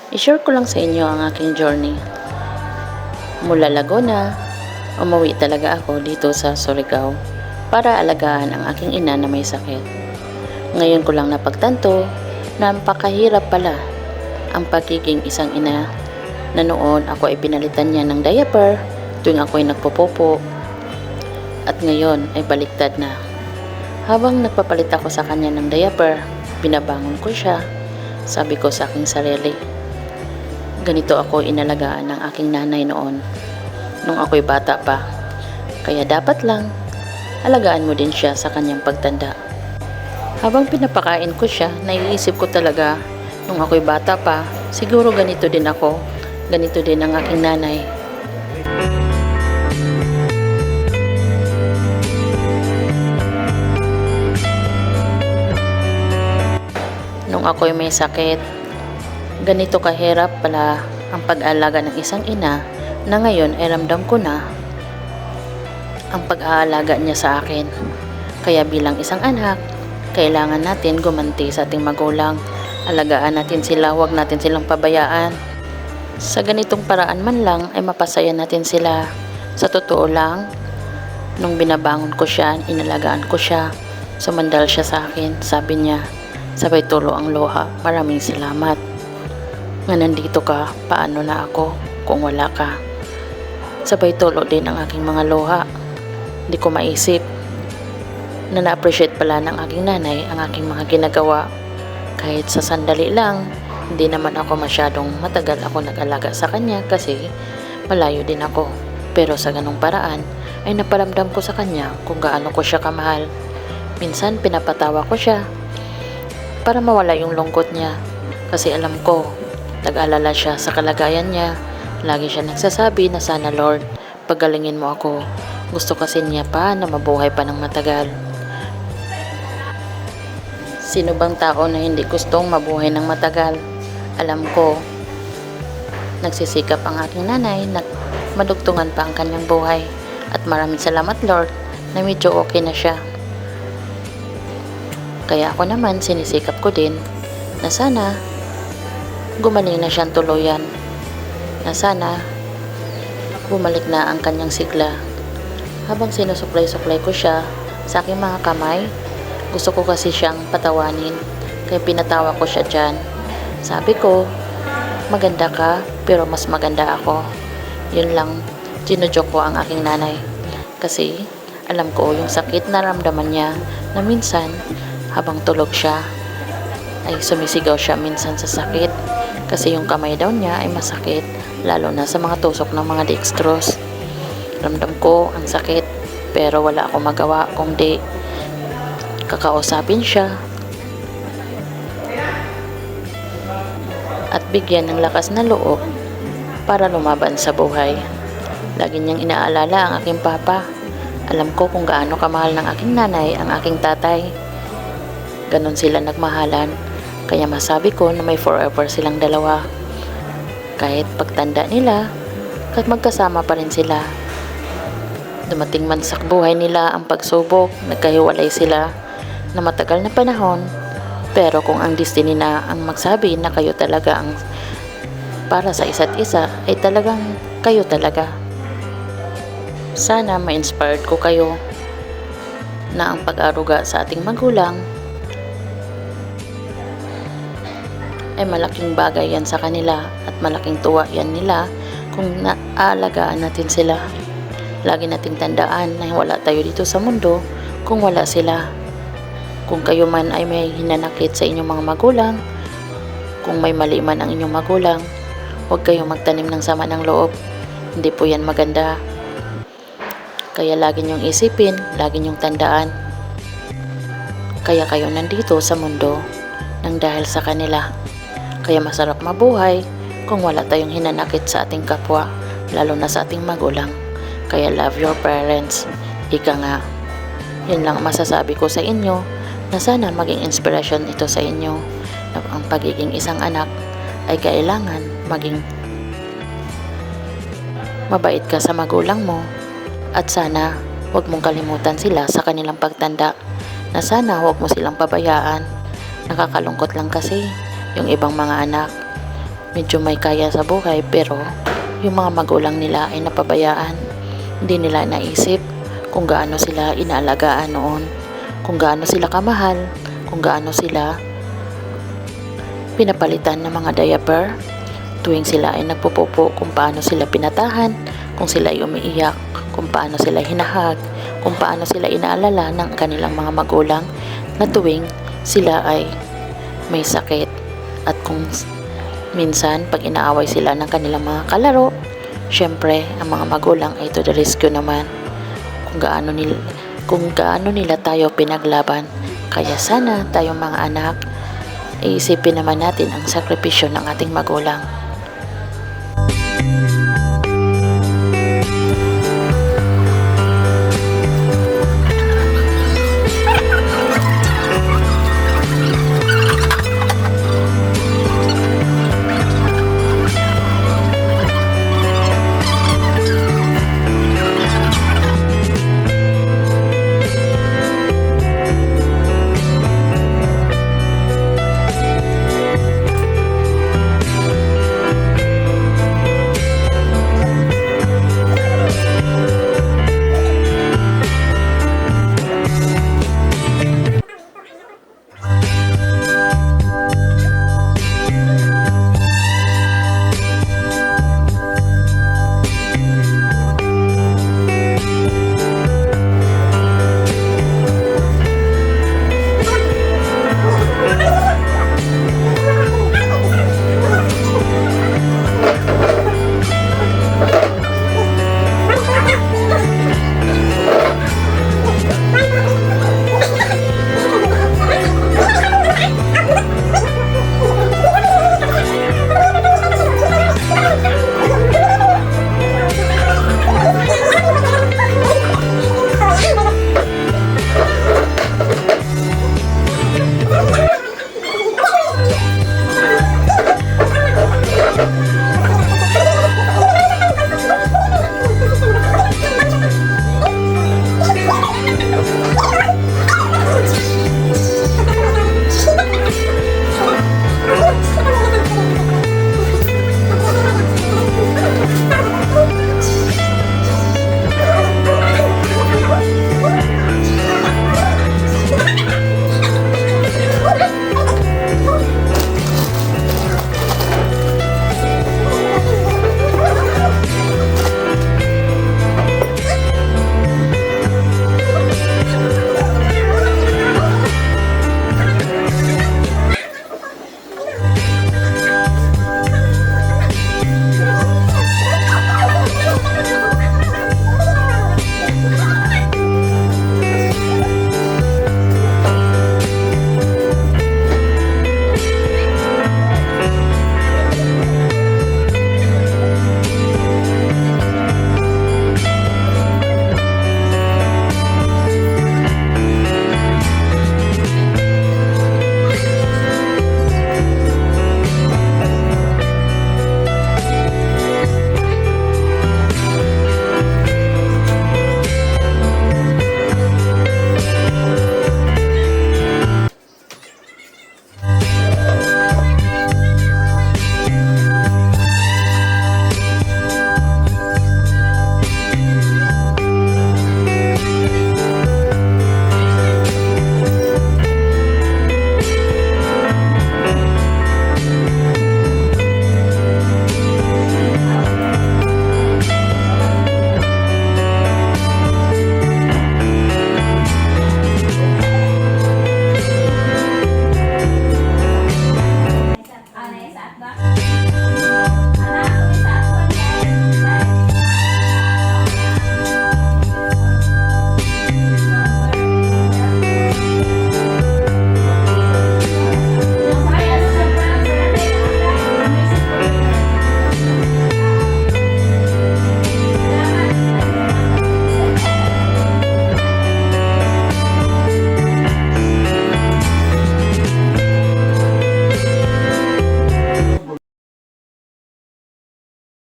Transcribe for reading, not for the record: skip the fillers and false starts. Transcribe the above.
I-share ko lang sa inyo ang aking journey. Mula Laguna, umuwi talaga ako dito sa Surigao para alagaan ang aking ina na may sakit. Ngayon ko lang napagtanto na napakahirap pala ang pagiging isang ina na noon ako ay pinalitan niya ng diaper tuwing ako ay nagpopopo at ngayon ay baliktad na. Habang nagpapalit ako sa kanya ng diaper, binabangon ko siya, sabi ko sa aking sarili, ganito ako inalagaan ng aking nanay noon nung ako'y bata pa. Kaya dapat lang alagaan mo din siya sa kanyang pagtanda. Habang pinapakain ko siya, naiisip ko talaga nung ako'y bata pa, siguro ganito din ako, ganito din ang aking nanay. Nung ako'y may sakit, ganito kahirap pala ang pag-aalaga ng isang ina na ngayon ay ramdam ko na ang pag-aalaga niya sa akin. Kaya bilang isang anak, kailangan natin gumanti sa ating magulang. Alagaan natin sila, huwag natin silang pabayaan. Sa ganitong paraan man lang ay mapasaya natin sila. Sa totoo lang, nung binabangon ko siya, inalagaan ko siya, sumandal siya sa akin, sabi niya, sabay tulo ang luha, maraming salamat. Nga nandito ka, paano na ako kung wala ka? Sabay tulo din ang aking mga luha. Hindi ko maisip na na-appreciate pala ng aking nanay ang aking mga ginagawa. Kahit sa sandali lang, hindi naman ako masyadong matagal ako nag-alaga sa kanya kasi malayo din ako. Pero sa ganong paraan ay naparamdam ko sa kanya kung gaano ko siya kamahal. Minsan pinapatawa ko siya para mawala yung lungkot niya kasi alam ko nag-alala siya sa kalagayan niya. Lagi siya nagsasabi na sana Lord, pagalingin mo ako. Gusto kasi niya pa na mabuhay pa ng matagal. Sino bang tao na hindi gustong mabuhay ng matagal? Alam ko, nagsisikap ang aking nanay na madugtungan pa ang kanyang buhay. At maraming salamat Lord na medyo okay na siya. Kaya ako naman sinisikap ko din na sana gumaling na siyang tuluyan. Na sana bumalik na ang kanyang sigla. Habang sinusuklay-suklay ko siya sa aking mga kamay, gusto ko kasi siyang patawanin. Kaya pinatawa ko siya dyan. Sabi ko, maganda ka pero mas maganda ako. Yun lang, ginujoke ko ang aking nanay. Kasi alam ko yung sakit na ramdaman niya na minsan habang tulog siya ay sumisigaw siya minsan sa sakit kasi yung kamay daw niya ay masakit lalo na sa mga tusok ng mga dextrose. Ramdam ko ang sakit pero wala akong magawa kundi kakausapin siya at bigyan ng lakas na loob para lumaban sa buhay. Lagi niyang inaalala ang aking papa. Alam ko kung gaano kamahal ng aking nanay ang aking tatay. Ganon sila nagmahalan. Kaya masabi ko na may forever silang dalawa. Kahit pagtanda nila, kahit magkasama pa rin sila. Dumating man sa buhay nila ang pagsubok, nagkahiwalay sila na matagal na panahon. Pero kung ang destiny na ang magsabi na kayo talaga ang para sa isa't isa, ay talagang kayo talaga. Sana ma-inspired ko kayo na ang pag-aruga sa ating magulang ay malaking bagay yan sa kanila at malaking tuwa yan nila kung naaalagaan natin sila. Lagi nating tandaan na wala tayo dito sa mundo kung wala sila. Kung kayo man ay may hinanakit sa inyong mga magulang, kung may mali man ang inyong magulang, huwag kayong magtanim ng sama ng loob. Hindi po yan maganda. Kaya lagi niyong isipin, lagi niyong tandaan. Kaya kayo nandito sa mundo nang dahil sa kanila. Kaya masarap mabuhay kung wala tayong hinanakit sa ating kapwa, lalo na sa ating magulang. Kaya love your parents. Ika nga. Yun lang masasabi ko sa inyo na sana maging inspiration ito sa inyo na ang pagiging isang anak ay kailangan maging mabait ka sa magulang mo at sana huwag mong kalimutan sila sa kanilang pagtanda na sana huwag mo silang pabayaan. Nakakalungkot lang kasi yung ibang mga anak medyo may kaya sa buhay, pero yung mga magulang nila ay napabayaan. Hindi nila naisip kung gaano sila inaalagaan noon, kung gaano sila kamahal, kung gaano sila pinapalitan ng mga diaper tuwing sila ay nagpupupo, kung paano sila pinatahan, kung sila ay umiiyak, kung paano sila hinahag, kung paano sila inaalala ng kanilang mga magulang na tuwing sila ay may sakit. At kung minsan pag inaaway sila ng kanilang mga kalaro, syempre ang mga magulang ay to the rescue naman kung gaano nila tayo pinaglaban. Kaya sana tayong mga anak, iisipin naman natin ang sakripisyo ng ating magulang.